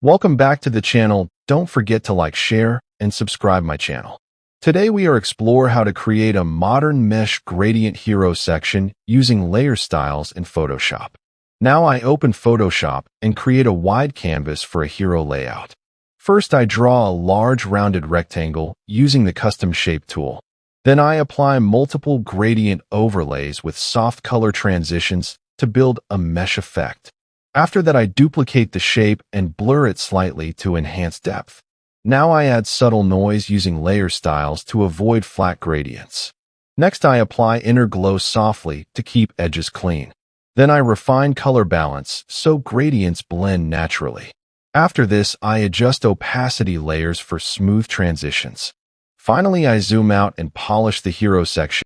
Welcome back to the channel. Don't forget to like, share, and subscribe my channel. Today we are explore how to create a modern mesh gradient hero section using layer styles in Photoshop. Now I open Photoshop and create a wide canvas for a hero layout. First I draw a large rounded rectangle using the custom shape tool. Then I apply multiple gradient overlays with soft color transitions to build a mesh effect. After that, I duplicate the shape and blur it slightly to enhance depth. Now I add subtle noise using layer styles to avoid flat gradients. Next, I apply inner glow softly to keep edges clean. Then I refine color balance so gradients blend naturally. After this, I adjust opacity layers for smooth transitions. Finally, I zoom out and polish the hero section.